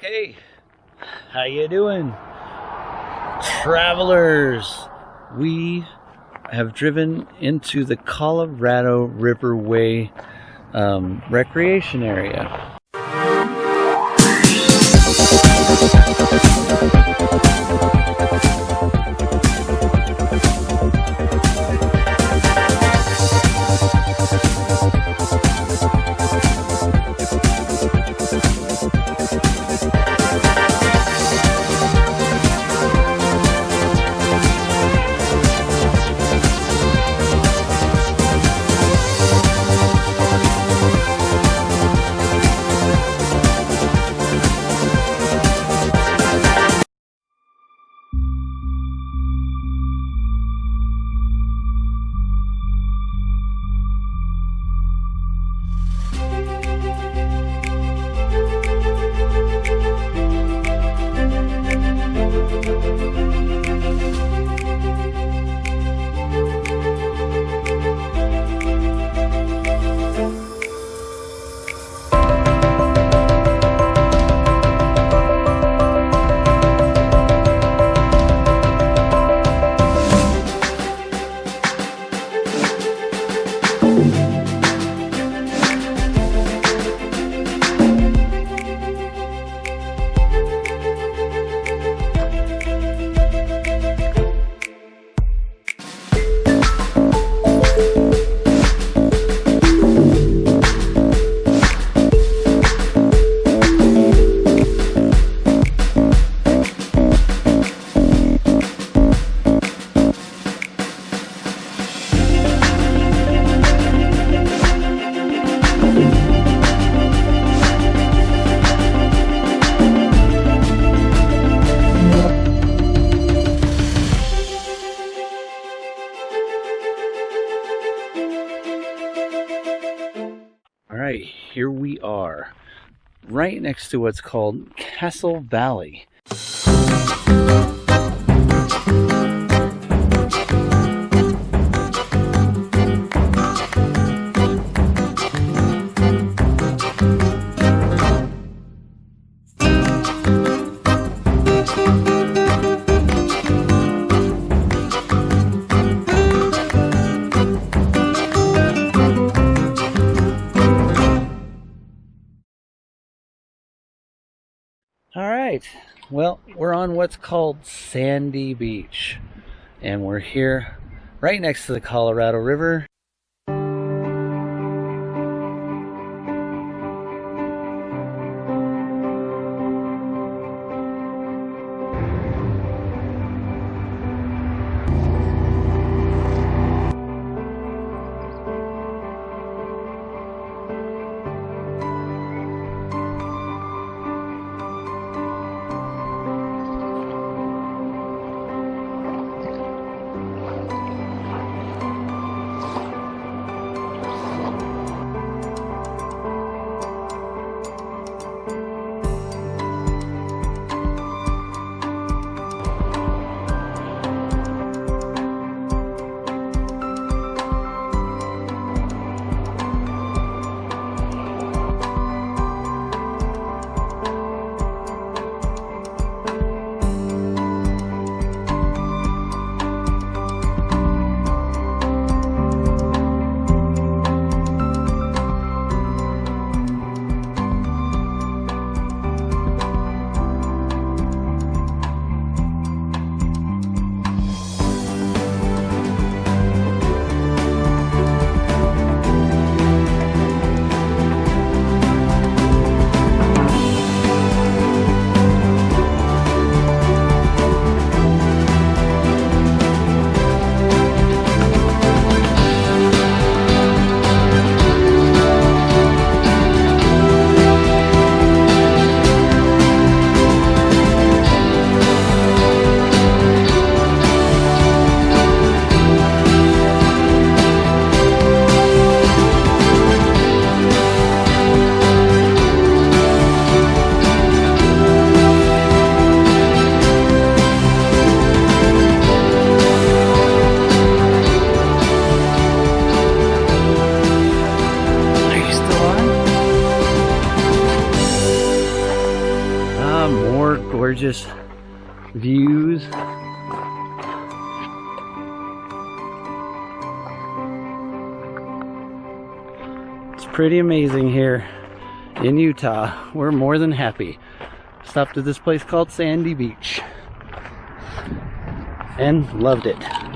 Hey, how you doing, travelers? We have driven into the Colorado Riverway recreation area. All right, here we are, right next to what's called Castle Valley. All right, well, we're on what's called Sandy Beach, and we're here right next to the Colorado River. some more gorgeous views. It's pretty amazing here in Utah. We're more than happy. Stopped at this place called Sandy Beach and loved it.